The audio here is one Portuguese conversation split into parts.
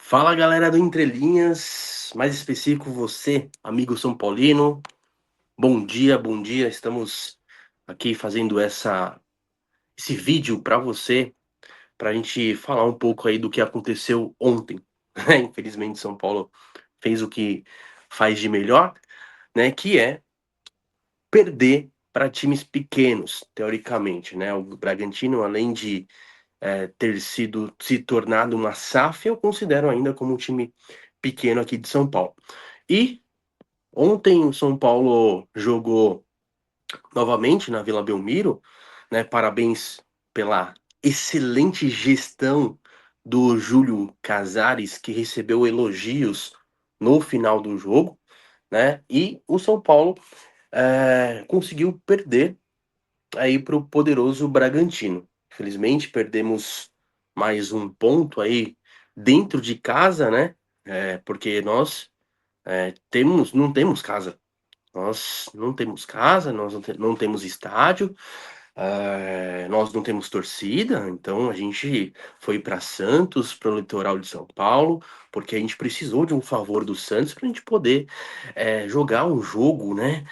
Fala galera do Entre Linhas, mais específico você, amigo São Paulino. Bom dia, bom dia. Estamos aqui fazendo esse vídeo para você, para a gente falar um pouco aí do que aconteceu ontem. Infelizmente, São Paulo fez o que faz de melhor, né? Que é perder para times pequenos, teoricamente, né? O Bragantino, além de ter se tornado uma SAF, eu considero ainda como um time pequeno aqui de São Paulo. E ontem o São Paulo jogou novamente na Vila Belmiro, né? Parabéns pela excelente gestão do Júlio Casares, que recebeu elogios no final do jogo, né? E o São Paulo conseguiu perder aí para o poderoso Bragantino. Infelizmente, perdemos mais um ponto aí dentro de casa, né? Porque nós não temos casa. Nós não temos casa, nós não temos estádio, nós não temos torcida, então a gente foi para Santos, para o litoral de São Paulo, porque a gente precisou de um favor do Santos para a gente poder jogar um jogo, né?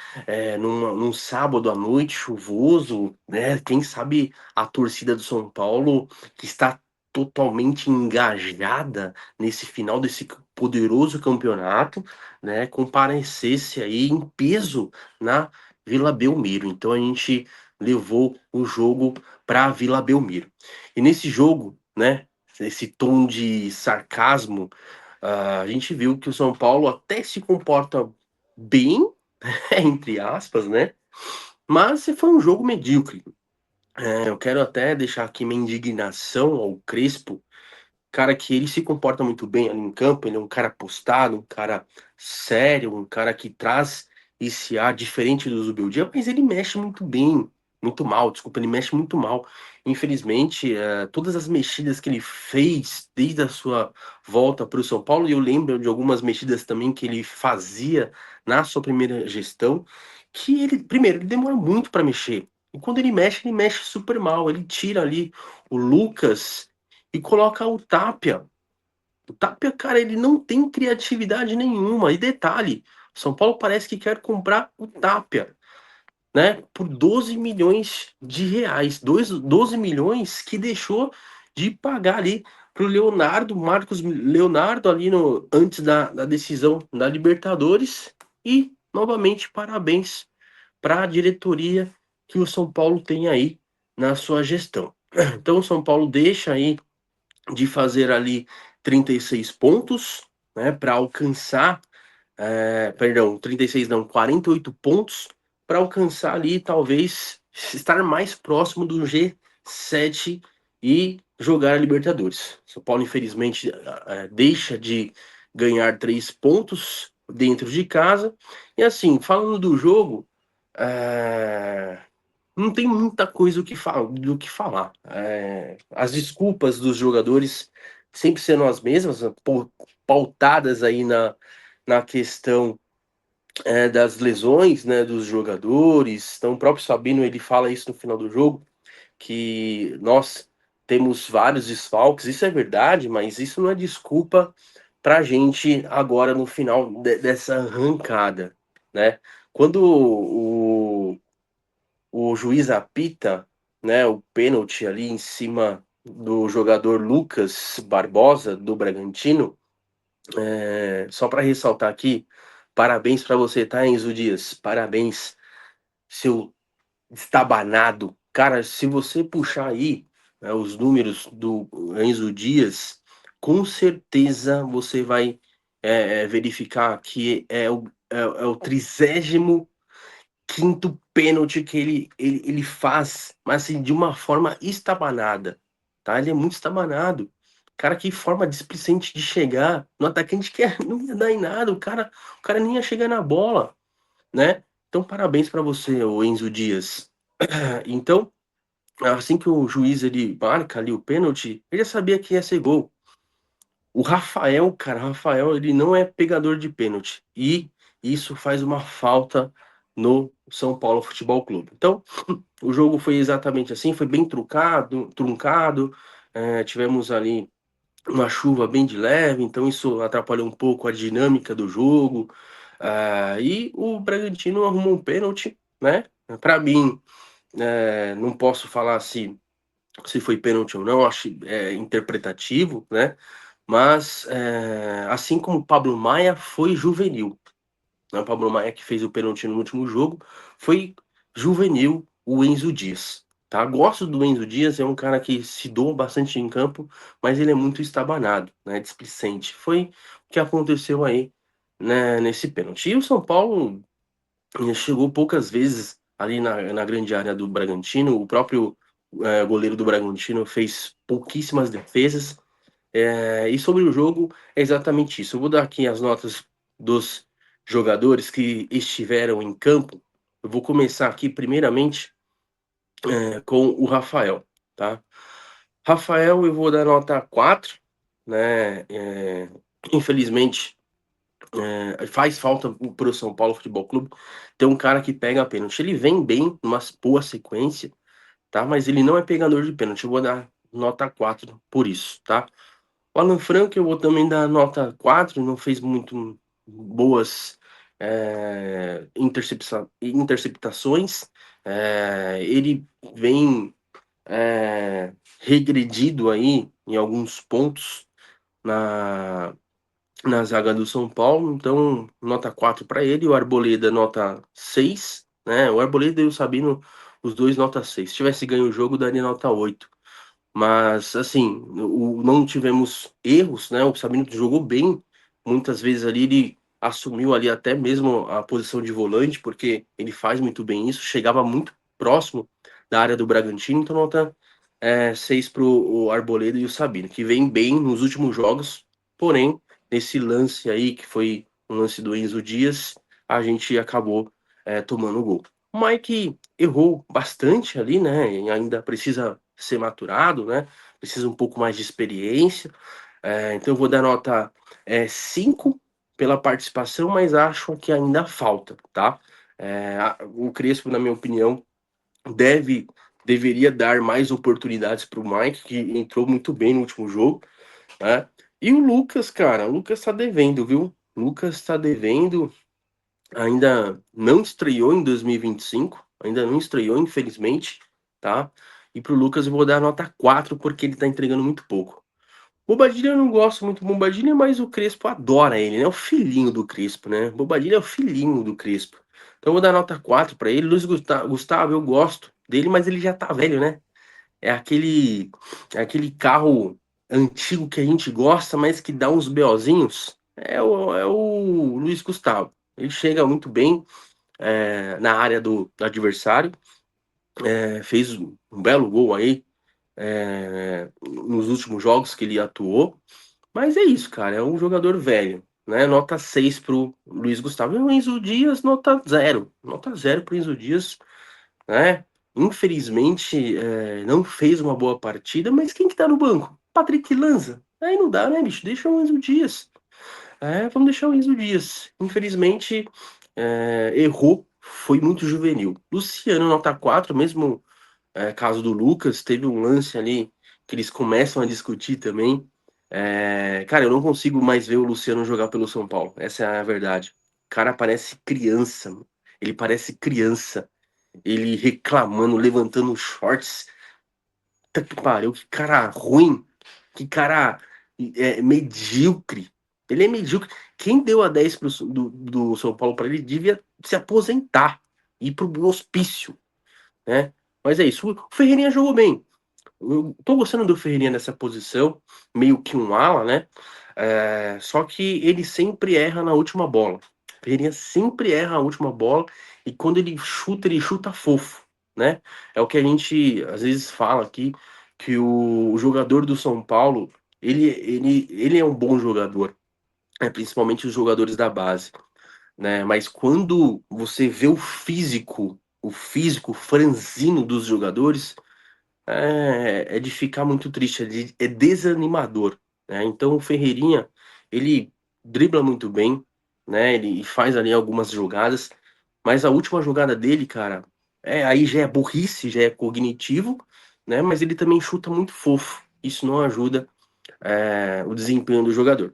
Num sábado à noite chuvoso, né? Quem sabe a torcida do São Paulo, que está totalmente engajada nesse final desse poderoso campeonato, né? Comparecesse aí em peso na Vila Belmiro. Então a gente levou o jogo para a Vila Belmiro. E nesse jogo, né, esse tom de sarcasmo, a gente viu que o São Paulo até se comporta bem, entre aspas, né? Mas foi um jogo medíocre. Eu quero até deixar aqui minha indignação ao Crespo, cara que ele se comporta muito bem ali em campo, ele é um cara postado, um cara sério, um cara que traz esse ar diferente do Zubeldia, mas ele mexe muito bem, muito mal, desculpa, ele mexe muito mal. Infelizmente, todas as mexidas que ele fez desde a sua volta para o São Paulo, e eu lembro de algumas mexidas também que ele fazia na sua primeira gestão, que ele, primeiro, ele demora muito para mexer. E quando ele mexe super mal. Ele tira ali o Lucas e coloca o Tapia. O Tapia, cara, ele não tem criatividade nenhuma. E detalhe, São Paulo parece que quer comprar o Tapia, né? Por 12 milhões de reais. 12 milhões que deixou de pagar ali pro Leonardo, Marcos Leonardo, ali no, antes da decisão da Libertadores. E, novamente, parabéns para a diretoria que o São Paulo tem aí na sua gestão. Então, o São Paulo deixa aí de fazer ali 36 pontos, né, para alcançar, perdão, 36 não, 48 pontos, para alcançar ali, talvez, estar mais próximo do G7 e jogar a Libertadores. São Paulo, infelizmente, deixa de ganhar 3 pontos dentro de casa. E assim, falando do jogo, é, não tem muita coisa do que falar. As desculpas dos jogadores sempre sendo as mesmas, pautadas aí na questão das lesões, né, dos jogadores. Então, o próprio Sabino ele fala isso no final do jogo, que nós temos vários desfalques. Isso é verdade, mas isso não é desculpa para a gente agora no final dessa arrancada, né? Quando o juiz apita, né, o pênalti ali em cima do jogador Lucas Barbosa do Bragantino. Só para ressaltar aqui, parabéns para você, tá, Enzo Dias? Parabéns, seu estabanado. Cara, se você puxar aí, né, os números do Enzo Dias, com certeza você vai verificar que é o 35º pênalti que ele faz, mas assim, de uma forma estabanada, tá? Ele é muito estabanado. Cara, que forma displicente de chegar no atacante que não ia dar em nada, o cara nem ia chegar na bola, né? Então, parabéns para você, o Enzo Dias. Então, assim que o juiz ele marca ali o pênalti, ele já sabia que ia ser gol. O Rafael, cara, Rafael, ele não é pegador de pênalti. E isso faz uma falta no São Paulo Futebol Clube. Então, o jogo foi exatamente assim, foi bem truncado. Tivemos ali uma chuva bem de leve, então isso atrapalhou um pouco a dinâmica do jogo. E o Bragantino arrumou um pênalti, né? Para mim, não posso falar se foi pênalti ou não, acho interpretativo, né? Mas assim como o Pablo Maia foi juvenil, né? O Pablo Maia que fez o pênalti no último jogo foi juvenil o Enzo Dias. Tá? Gosto do Enzo Dias, é um cara que se doa bastante em campo, mas ele é muito estabanado, né? Displicente. Foi o que aconteceu aí, né, nesse pênalti. E o São Paulo chegou poucas vezes ali na grande área do Bragantino. O próprio goleiro do Bragantino fez pouquíssimas defesas. E sobre o jogo, é exatamente isso. Eu vou dar aqui as notas dos jogadores que estiveram em campo. Eu vou começar aqui, primeiramente, com o Rafael, tá? Rafael, eu vou dar nota 4, né? Infelizmente, faz falta para o São Paulo Futebol Clube ter um cara que pega a pênalti. Ele vem bem, numa boa sequência, tá? Mas ele não é pegador de pênalti. Eu vou dar nota 4 por isso, tá? O Alan Franco eu vou também dar nota 4, não fez muito boas interceptações. Ele vem regredido aí em alguns pontos na, na zaga do São Paulo, então nota 4 para ele. O Arboleda nota 6, né? O Arboleda e o Sabino, os dois nota 6. Se tivesse ganho o jogo, daria nota 8. Mas, assim, não tivemos erros, né? O Sabino jogou bem. Muitas vezes ali ele assumiu ali até mesmo a posição de volante, porque ele faz muito bem isso. Chegava muito próximo da área do Bragantino, então nota 6 para o Arboleda e o Sabino, que vem bem nos últimos jogos. Porém, nesse lance aí, que foi um lance do Enzo Dias, a gente acabou tomando o gol. O Mike errou bastante ali, né? E ainda precisa ser maturado, né? Precisa um pouco mais de experiência. Então eu vou dar nota 5 pela participação, mas acho que ainda falta, tá? O Crespo, na minha opinião, deve deveria dar mais oportunidades para o Mike, que entrou muito bem no último jogo, né? E o Lucas, cara, o Lucas tá devendo, viu? O Lucas tá devendo, ainda não estreou em 2025, ainda não estreou, infelizmente, tá? E pro Lucas eu vou dar nota 4 porque ele tá entregando muito pouco. Bobadilha eu não gosto muito do Bobadilha, mas o Crespo adora ele, né? É o filhinho do Crespo, né? Bobadilha é o filhinho do Crespo. Então eu vou dar nota 4 para ele. Luiz Gustavo, eu gosto dele, mas ele já tá velho, né? É aquele carro antigo que a gente gosta, mas que dá uns BOzinhos. É o Luiz Gustavo. Ele chega muito bem na área do adversário, fez um belo gol aí nos últimos jogos que ele atuou. Mas é isso, cara. É um jogador velho, né? Nota 6 pro Luiz Gustavo. E o Enzo Dias, nota 0. Nota 0 pro Enzo Dias, né? Infelizmente, não fez uma boa partida, mas quem que tá no banco? Patrick Lanza. Aí não dá, né, bicho? Deixa o Enzo Dias. Vamos deixar o Enzo Dias. Infelizmente, errou. Foi muito juvenil. Luciano, nota 4, mesmo caso do Lucas, teve um lance ali que eles começam a discutir também. Cara, eu não consigo mais ver o Luciano jogar pelo São Paulo. Essa é a verdade. O cara parece criança, mano. Ele parece criança. Ele reclamando, levantando os shorts. Puta que pariu, que cara ruim. Que cara medíocre. Ele é medíocre. Quem deu a 10 do São Paulo para ele devia se aposentar, ir pro hospício, né? Mas é isso. O Ferreirinha jogou bem. Eu tô gostando do Ferreirinha nessa posição, meio que um ala, né? Só que ele sempre erra na última bola. O Ferreirinha sempre erra a última bola e quando ele chuta fofo, né? É o que a gente às vezes fala aqui, que o jogador do São Paulo, ele é um bom jogador, principalmente os jogadores da base, né? Mas quando você vê o físico franzino dos jogadores, é de ficar muito triste, é desanimador, né? Então o Ferreirinha, ele dribla muito bem, né? Ele faz ali algumas jogadas, mas a última jogada dele, cara, aí já é burrice, já é cognitivo, né? Mas ele também chuta muito fofo. Isso não ajuda o desempenho do jogador.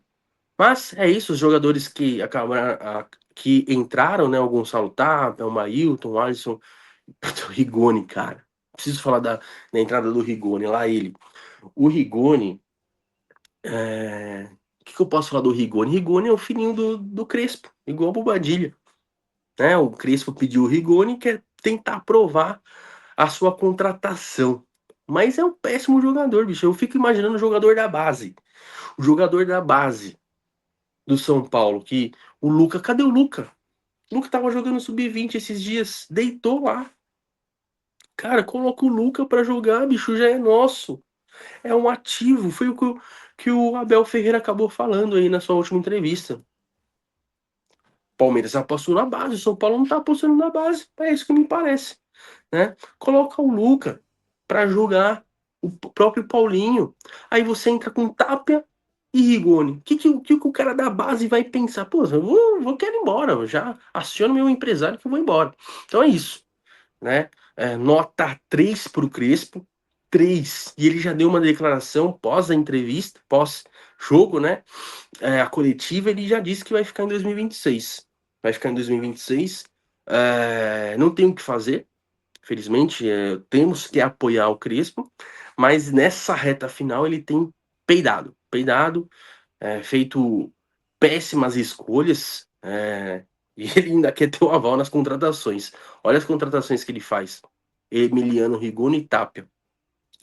Mas é isso, os jogadores que acabaram, que entraram, né? O Gonçalo Tapia, o Mailton, o Alisson, o Rigoni, cara. Preciso falar da entrada do Rigoni, lá ele. O Rigoni, o que eu posso falar do Rigoni? Rigoni é o filhinho do Crespo, igual o Bobadilha, né? O Crespo pediu o Rigoni e quer tentar provar a sua contratação. Mas é um péssimo jogador, bicho. Eu fico imaginando o jogador da base. O jogador da base do São Paulo, que o Luca, cadê o Luca? O Luca tava jogando sub-20 esses dias, deitou lá. Cara, coloca o Luca pra jogar, bicho, já é nosso. É um ativo. Foi que o Abel Ferreira acabou falando aí na sua última entrevista. Palmeiras apostou na base, o São Paulo não tá apostando na base. É isso que me parece, né? Coloca o Luca pra jogar, o próprio Paulinho. Aí você entra com Tapia e Rigoni. O que o cara da base vai pensar? Pô, quero ir embora, eu já aciono meu empresário que eu vou embora. Então é isso, né? Nota 3 pro Crespo, 3. E ele já deu uma declaração pós a entrevista, pós-jogo, né? A coletiva, ele já disse que vai ficar em 2026. Vai ficar em 2026. Não tem o que fazer, felizmente. Temos que apoiar o Crespo, mas nessa reta final ele tem peidado, feito péssimas escolhas, e ele ainda quer ter o aval nas contratações. Olha as contratações que ele faz: Emiliano, Rigoni e Tapia.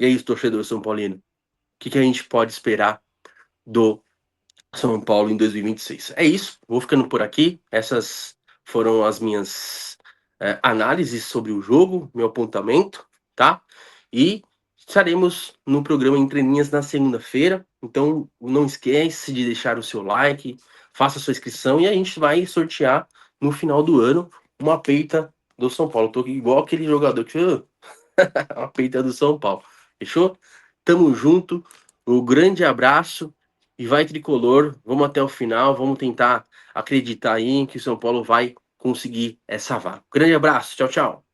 E é isso, torcedor São Paulino. O que a gente pode esperar do São Paulo em 2026? É isso, vou ficando por aqui. Essas foram as minhas análises sobre o jogo, meu apontamento, tá? E estaremos no programa Entre Linhas na segunda-feira. Então não esquece de deixar o seu like, faça a sua inscrição e a gente vai sortear no final do ano uma peita do São Paulo. Tô igual aquele jogador que a peita do São Paulo. Fechou? Tamo junto. Um grande abraço e vai tricolor. Vamos até o final. Vamos tentar acreditar aí que o São Paulo vai conseguir essa vaga. Grande abraço. Tchau, tchau.